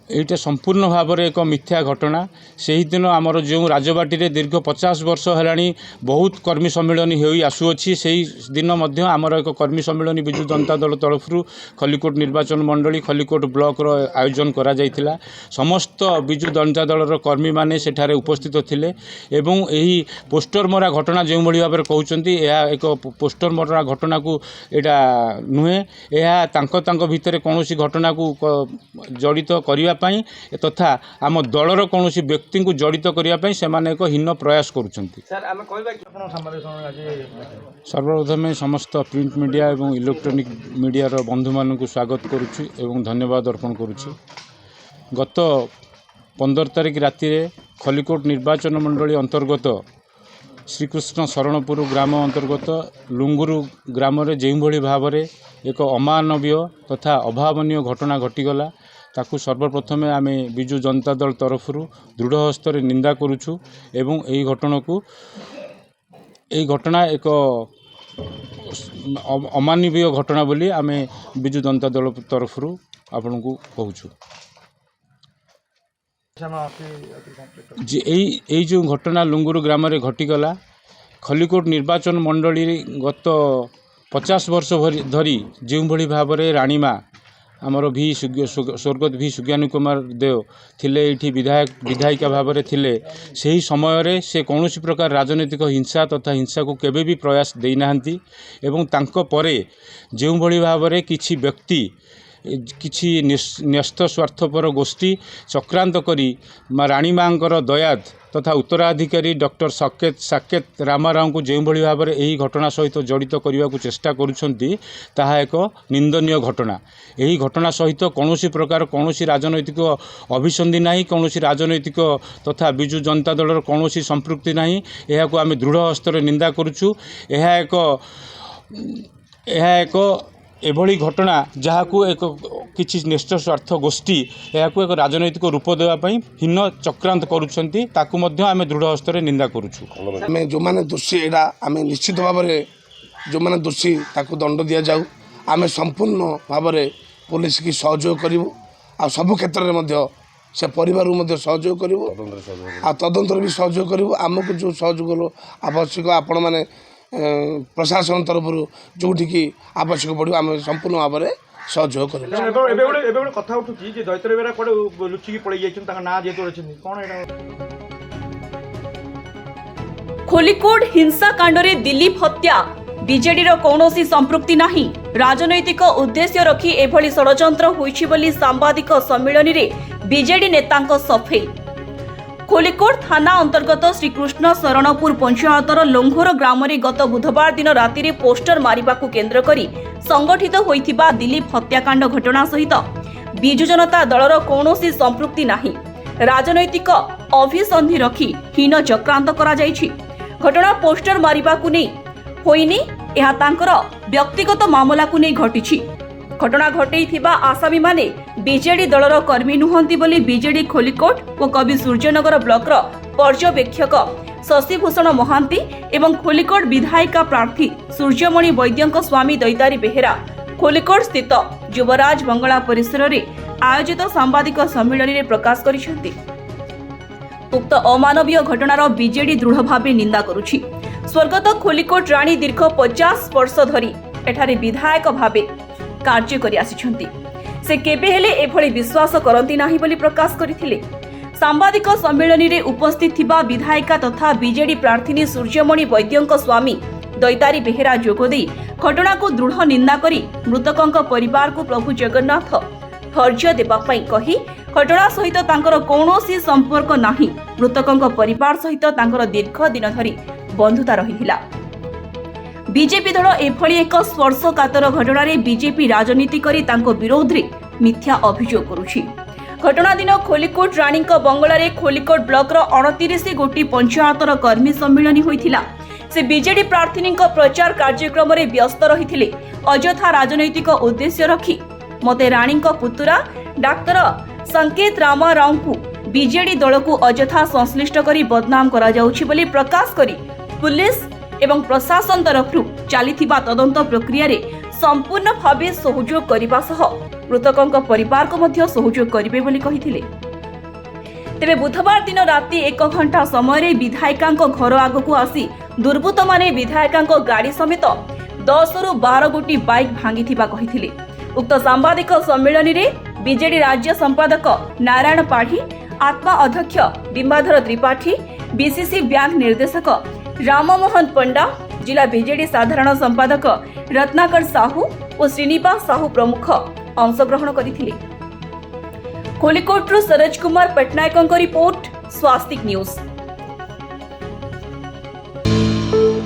এইটা সম্पूर्ण भाव एक मिथ्या घटना से दिन आमर जो राजबाटी दीर्घ 50 वर्ष है बहुत कर्मी सम्मेलन हो आसुअछि से दिन आमर एक कर्मी सम्मेलन विजु जनता दल तरफ खलिकोट निर्वाचन मंडली खलिकोट ब्लॉक रो आयोजन करा जायतिला। समस्त विजु जनता दल कर्मी माने सेठारे उपस्थित थिले एवं यही पोस्टर मरा घटना जो भाव में कहते एक पोस्टर मरा घटना को एटा नुहे या भितर कौन घटना को जड़ित करने तथा आम दलर कौन व्यक्ति को जड़ित करने से एक हीन प्रयास करुँच। सर्वप्रथमे समस्त प्रिंट मीडिया और इलेक्ट्रॉनिक मीडिया रो बंधु मान को स्वागत करुच्ची एवं धन्यवाद अर्पण करुच्ची। गत 15 तारिख राति खलिकोट निर्वाचन मंडली अंतर्गत श्रीकृष्ण शरणपुर ग्राम अंतर्गत लुंगुरु ग्राम रे जो भाव में एक अमानवीय तथा अभावनीय घटना घटीगला ताकू सर्वप्रथम आम विजु जनता दल तरफ दृढ़ हस्त निंदा करुचु एवं यही घटना एक अमानवीय घटना बोली आम विजु जनता दल तरफ आपन को कहूँ। यही जो घटना लुंगुरु ग्राम रे घटीगला खलिकोट निर्वाचन मंडली गत 50 वर्ष धरी जो भाव में राणीमा आमर भी स्वर्गत भी सुज्ञानी कुमार देव थिले एठी विधायिका भाव में थिले सही समय रे से कौन प्रकार राजनीतिक हिंसा तथा हिंसा को केबे भी प्रयास देना एवं तांको परे जो भाव में किछि व्यक्ति किछि न्यस्त स्वार्थपर गोष्ठी चक्रांत करी राणी मांकर दयाद तथा उत्तराधिकारी डॉक्टर साकेत रामाराव को जो भाव में यही घटना सहित जड़ित करने को चेष्टा करुछंती ताहा एक निंदनीय घटना। यही घटना सहित कौन प्रकार कौन राजनैतिक अभिसंधि ना कौन राजनैतिक तथा विजु जनता दल कौन संपृक्ति ना यह आम दृढ़ हस्तर निंदा करुछु। यह एक एभली घटना जहाँ को एक किसी निष्ठ स्वार्थ गोष्ठी यह एक राजनैतिक रूप देवाई हीन चक्रांत करुछंती ताकू मध्य आम दृढ़ हस्तर निंदा करुछु। आम जो मैंने दोषी एटा आम निश्चित भाव में जो मैंने दोषी ताकू दंड दि जाऊ आम संपूर्ण भाव में पुलिस की सहयोग करूँ आ सबु क्षेत्र में से परिवार सहयोग करूँ आ तदंतर भी सहयोग करूँ। आमको जो सहयोग आवश्यक आपण मैंने प्रशासन तरफ जो आवश्यक पड़ो आम संपूर्ण भाव में सहयोग कर। खोलिकोट हिंसा कांडरे दिलीप हत्या बीजेडी कौनसी संपृक्ति नहीं राजनैतिक उद्देश्य रखी एभली षड़यंत्र होइछि बोली सांबादिक सम्मेलन में बीजेडी नेतांक सफेई। खोलिकोट थाना अंतर्गत श्रीकृष्ण शरणपुर पंचायतर लोंघोर ग्राम में गत बुधवार दिन राति पोस्टर मारिबा को केंद्र करी संगठित होइथिबा दिलीप हत्याकांड घटना सहित विजु जनता दलर कौनसी संपृक्ति नहीं राजनैतिक अभिसंधि रखी हीन चक्रांत करा जायछि। घटना पोस्टर मारिबा को नहीं होइनी एहा तांकर व्यक्तिगत मामला को नहीं घटिछि। घटना घटैथिबा आसामी माने बीजेडी दलर कर्मी नुहंती बोली बीजेडी खोलिकोट और कवि सूर्यनगर ब्लॉक रो पर्यवेक्षक शशिभूषण महांती एवं खोलिकोट विधायिका प्रार्थी सूर्यमणि वैद्यंक स्वामी दैतारी बेहेरा खोलिकोट स्थित युवराज बंगला परिसर रे आयोजित सांबादिक सम्मेलन में प्रकाश करिसेंती। उक्त अमानवीय घटनार बीजेडी दृढ़ भाव निंदा करुछि। स्वर्गत खोलिकोट राणी दीर्घ 50 वर्ष धरी एठारे विधायक भावे कार्य करि आसिछंती। से केबे हेले एभली विश्वास करंती नाही बोली प्रकाश करिथिले। सांबादिक सम्मेलन में उपस्थित थिबा विधायिका तथा बीजेडी प्रार्थी सूर्यमणि वैद्यंक स्वामी दैतारी बेहेरा जोगदे घटना को दृढ़ निंदा करी मृतकों परिवार को प्रभु जगन्नाथ धैर्य देबा पई कही घटना सहित तांकर कौनसी संपर्क नाही मृतकों परिवार सहित तांकर दीर्घ दिन धरी बंधुता रहिथिला। बीजेपी दल एभली एक स्पर्शकातर घटना बीजेपी राजनीति करी तांको विरोध रे मिथ्या अभियोग करुछि। घटना दिन खोलिकोट राणी बंगला रे खोलिकोट ब्लॉक रो 29 गोटी पंचायतर कर्मी सम्मेलन होइथिला। से बीजेडी प्रार्थी प्रचार कार्यक्रम रे व्यस्त रहिथिले। अजथा राजनैतिक उद्देश्य रखी मते राणी पुतुरा डाक्टर संकेत रामाराव को बीजेडी दल को अजथा संश्लिष्ट करी बदनाम करा जाउछि बोली प्रकाश करी पुलिस एवं प्रशासन तरफ चली तदंत प्रक्रिया रे संपूर्ण भावे सहयोग करने सह मृतकों परिवार को मध्य सहयोग करेंगे बोली कहिथिले। तेबे बुधवार दिन राति 1 घंटा समय विधायिका घर आगक आसी दुर्बृत्त माने विधायिका गाड़ी समेत 10 ରୁ 12 गोटी बाइक भांगिथिबा कहिथिले। उक्त सांबादिक सम्मेलन में बीजेडी राज्य संपादक नारायण पाढ़ी, आत्मा अध्यक्ष बिंबाधर त्रिपाठी, बीसीसी बैंक निर्देशक राममोहन पंडा, जिला बीजेडी साधारण संपादक रत्नाकर साहू और श्रीनिवास साहू प्रमुख अंशग्रहण करथिले। कोलिकोटरू सरोज कुमार पटनायक रिपोर्ट, स्वास्तिक न्यूज।